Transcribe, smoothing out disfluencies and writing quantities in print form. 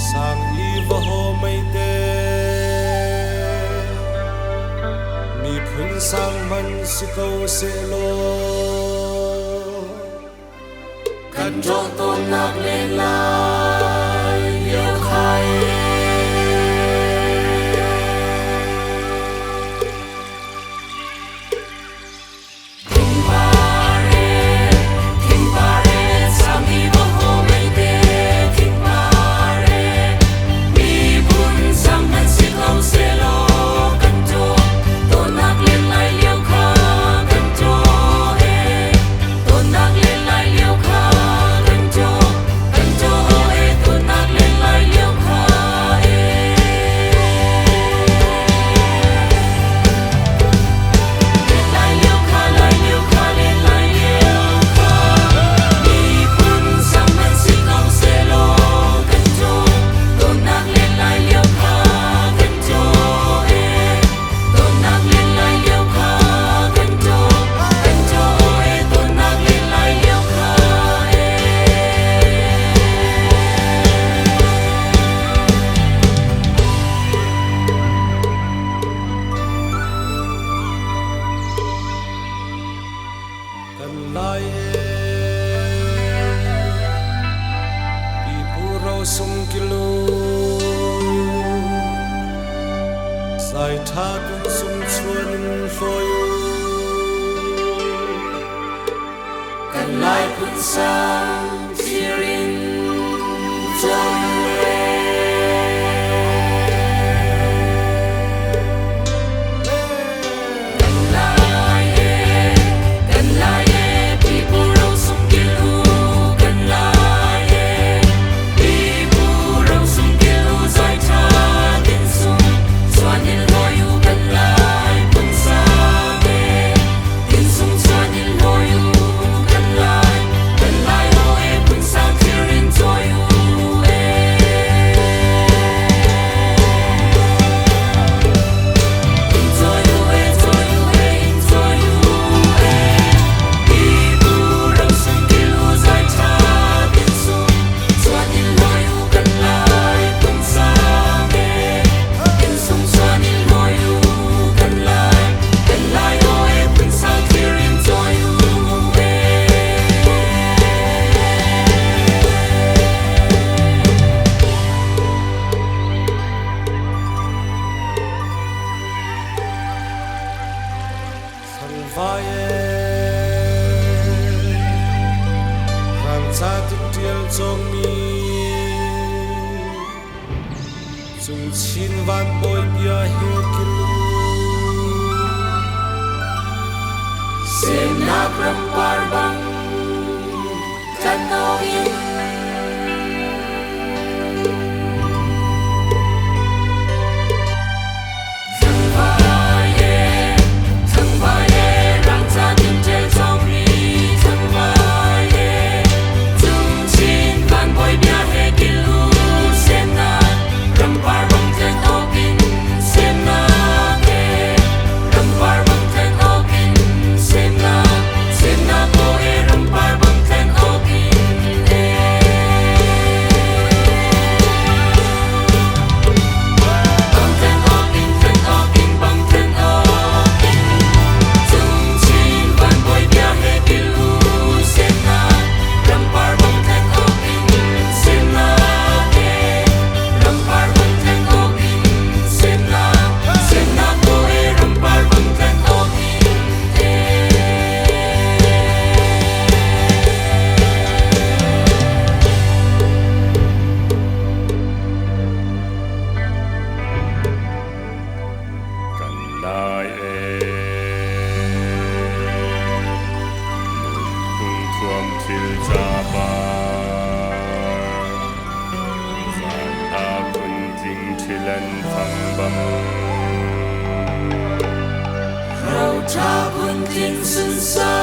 sang i va ho mai te mi phun sang man si ko se lo kan trong to nak le lai yêu khai lai pi puro sum kilu sai tha kun sum chuan for you kan lai kun sang tirin trong vai rang cha tin tiel chong mi chung chin van boy bia he kilu se na pram par bang kan no inเราชาบนทิ้งสุนทร